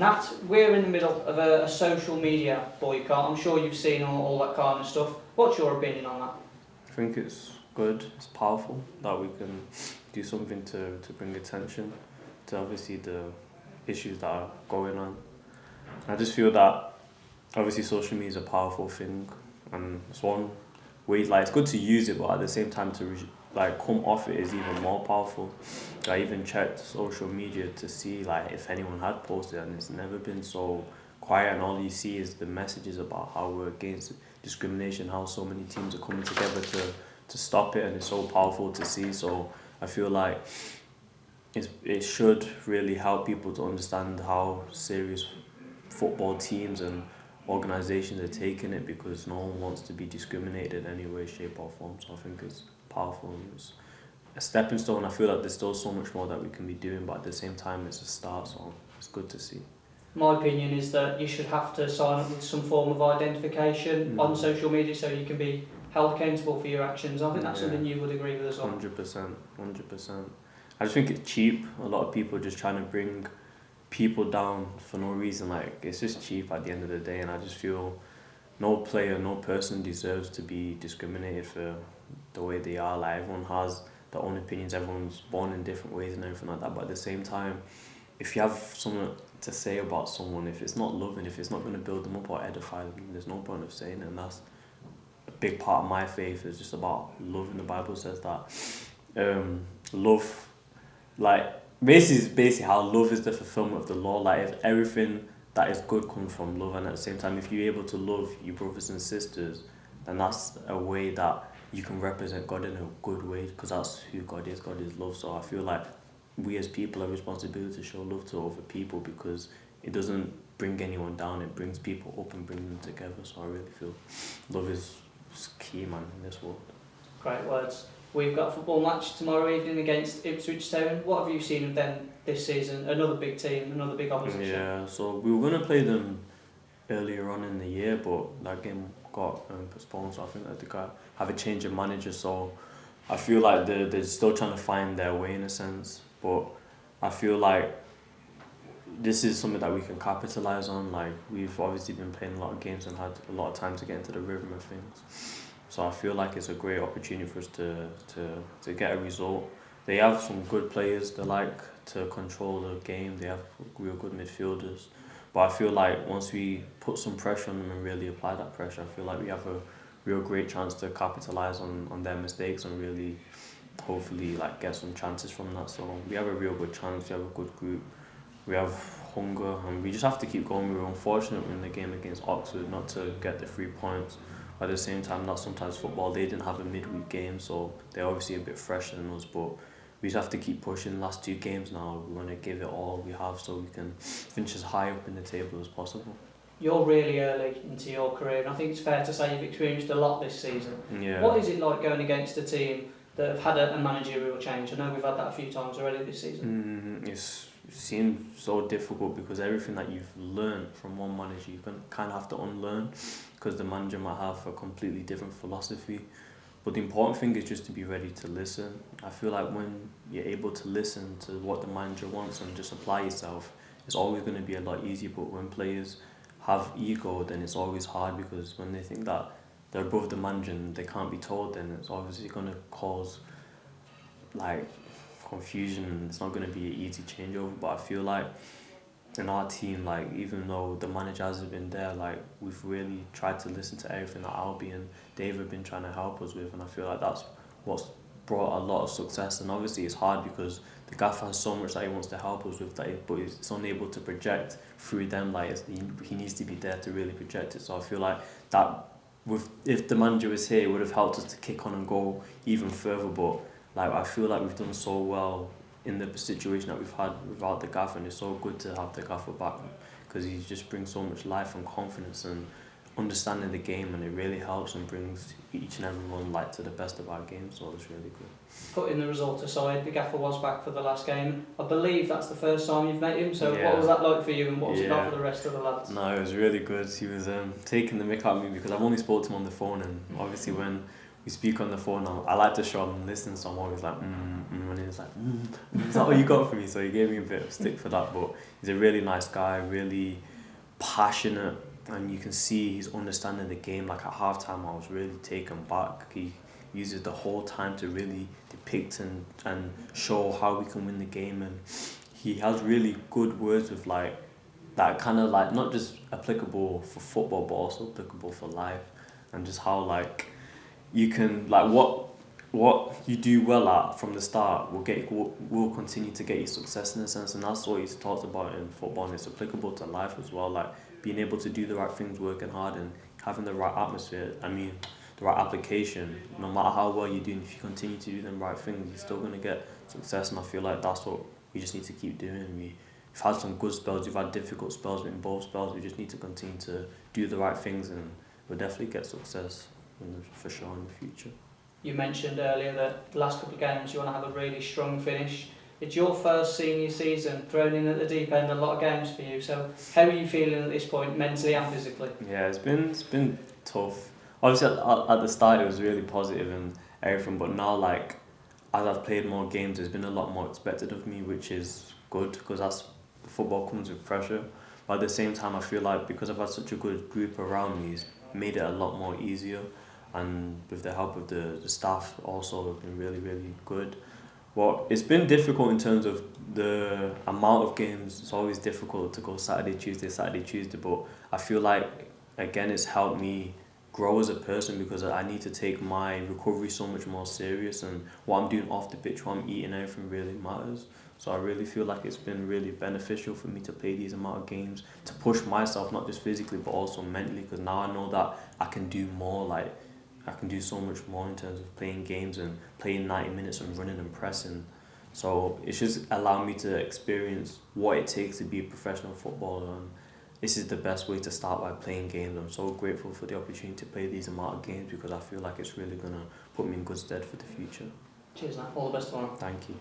Nat, we're in the middle of a social media boycott. I'm sure you've seen all that kind of stuff. What's your opinion on that? I think it's good, it's powerful that we can do something to bring attention to obviously the issues that are going on. I just feel that obviously social media is a powerful thing, and it's one way, like, it's good to use it, but at the same time to come off it is even more powerful. I even checked social media to see like if anyone had posted, and it's never been so quiet, and all you see is the messages about how we're against discrimination, how so many teams are coming together to stop it, and it's so powerful to see. So I feel like it should really help people to understand how serious football teams and organisations are taking it, because no one wants to be discriminated in any way, shape or form. So I think it's powerful, and it's a stepping stone. I feel like there's still so much more that we can be doing, but at the same time it's a start, so it's good to see. My opinion is that you should have to sign up with some form of identification on social media so you can be held accountable for your actions. I think that's something you would agree with as well. 100%. I just think it's cheap. A lot of people just trying to bring people down for no reason. Like, it's just cheap at the end of the day, and I just feel no player, no person deserves to be discriminated for the way they are. Like, everyone has their own opinions, everyone's born in different ways and everything like that, but at the same time, if you have something to say about someone, if it's not loving, if it's not going to build them up or edify them, there's no point of saying it. And that's a big part of my faith, is just about love. And the Bible says that love, like, basically how love is the fulfillment of the law. Like, if everything that is good comes from love, and at the same time, if you're able to love your brothers and sisters, then that's a way that you can represent God in a good way, because that's who God is. God is love. So I feel like we as people have a responsibility to show love to other people, because it doesn't bring anyone down, it brings people up and brings them together. So I really feel love is key, man, in this world. Great words. We've got a football match tomorrow evening against Ipswich Town. What have you seen of them this season? Another big team, another big opposition. Yeah, so we were going to play them earlier on in the year, but that game got postponed, so I think that they got have a change of manager, so I feel like they're still trying to find their way in a sense, but I feel like this is something that we can capitalise on. Like, we've obviously been playing a lot of games and had a lot of time to get into the rhythm of things, so I feel like it's a great opportunity for us to get a result. They have some good players, they like to control the game, they have real good midfielders, but I feel like once we put some pressure on them and really apply that pressure, I feel like we have a real great chance to capitalise on their mistakes and really hopefully like get some chances from that. So we have a real good chance, we have a good group, we have hunger, and we just have to keep going. We were unfortunate in the game against Oxford not to get the 3 points. At the same time, that's sometimes football. They didn't have a midweek game, so they're obviously a bit fresher than us, but we just have to keep pushing. Last 2 games now, we want to give it all we have so we can finish as high up in the table as possible. You're really early into your career, and I think it's fair to say you've experienced a lot this season. Yeah. What is it like going against a team that have had a managerial change? I know we've had that a few times already this season. It seems so difficult, because everything that you've learned from one manager you can kind of have to unlearn, because the manager might have a completely different philosophy. But the important thing is just to be ready to listen. I feel like when you're able to listen to what the manager wants and just apply yourself, it's always going to be a lot easier. But when players have ego, then it's always hard, because when they think that they're above the manager and they can't be told, then it's obviously going to cause like confusion, and it's not going to be an easy changeover. But I feel like in our team, like, even though the manager hasn't been there, like, we've really tried to listen to everything that Albie and Dave have been trying to help us with, and I feel like that's what's brought a lot of success. And obviously it's hard because the gaffer has so much that he wants to help us with, that but he's unable to project through them. Like, he needs to be there to really project it. So I feel like that if the manager was here, it would have helped us to kick on and go even further. But like, I feel like we've done so well in the situation that we've had without the gaffer, and it's so good to have the gaffer back, because he just brings so much life and confidence and understanding the game, and it really helps and brings each and everyone like to the best of our game. So it's really good. Putting the result aside, the gaffer was back for the last game. I believe that's the first time you've met him, so what was that like for you, and what was it like for the rest of the lads? No, it was really good. He was taking the mick out of me, because I've only spoke to him on the phone, and obviously when we speak on the phone now. I like to show him listening, so I'm always like, and he's like, is that what you got for me? So he gave me a bit of stick for that, but he's a really nice guy, really passionate, and you can see he's understanding the game. Like at halftime, I was really taken back. He uses the whole time to really depict and show how we can win the game, and he has really good words with like that kind of like not just applicable for football but also applicable for life, and just how like you can like what you do well at from the start will continue to get you success in a sense, and that's what he's talked about in football, and it's applicable to life as well, like being able to do the right things, working hard and having the right atmosphere, the right application. No matter how well you're doing, if you continue to do the right things, you're still going to get success, and I feel like that's what we just need to keep doing. We've had some good spells, we've had difficult spells, but in both spells we just need to continue to do the right things, and we'll definitely get success for sure in the future. You mentioned earlier that the last couple of games you want to have a really strong finish. It's your first senior season, thrown in at the deep end, a lot of games for you. So how are you feeling at this point, mentally and physically? Yeah, it's been tough. Obviously at the start it was really positive and everything, but now like as I've played more games, there's been a lot more expected of me, which is good because football comes with pressure. But at the same time, I feel like because I've had such a good group around me, it's made it a lot more easier. And with the help of the staff also have been really, really good. Well, it's been difficult in terms of the amount of games. It's always difficult to go Saturday, Tuesday, but I feel like, again, it's helped me grow as a person because I need to take my recovery so much more serious, and what I'm doing off the pitch, what I'm eating, everything really matters. So I really feel like it's been really beneficial for me to play these amount of games, to push myself, not just physically, but also mentally, because now I know that I can do more, like, I can do so much more in terms of playing games and playing 90 minutes and running and pressing. So it's just allowed me to experience what it takes to be a professional footballer, and this is the best way to start by playing games. I'm so grateful for the opportunity to play these amount of games because I feel like it's really going to put me in good stead for the future. Cheers, Nat. All the best tomorrow. Thank you.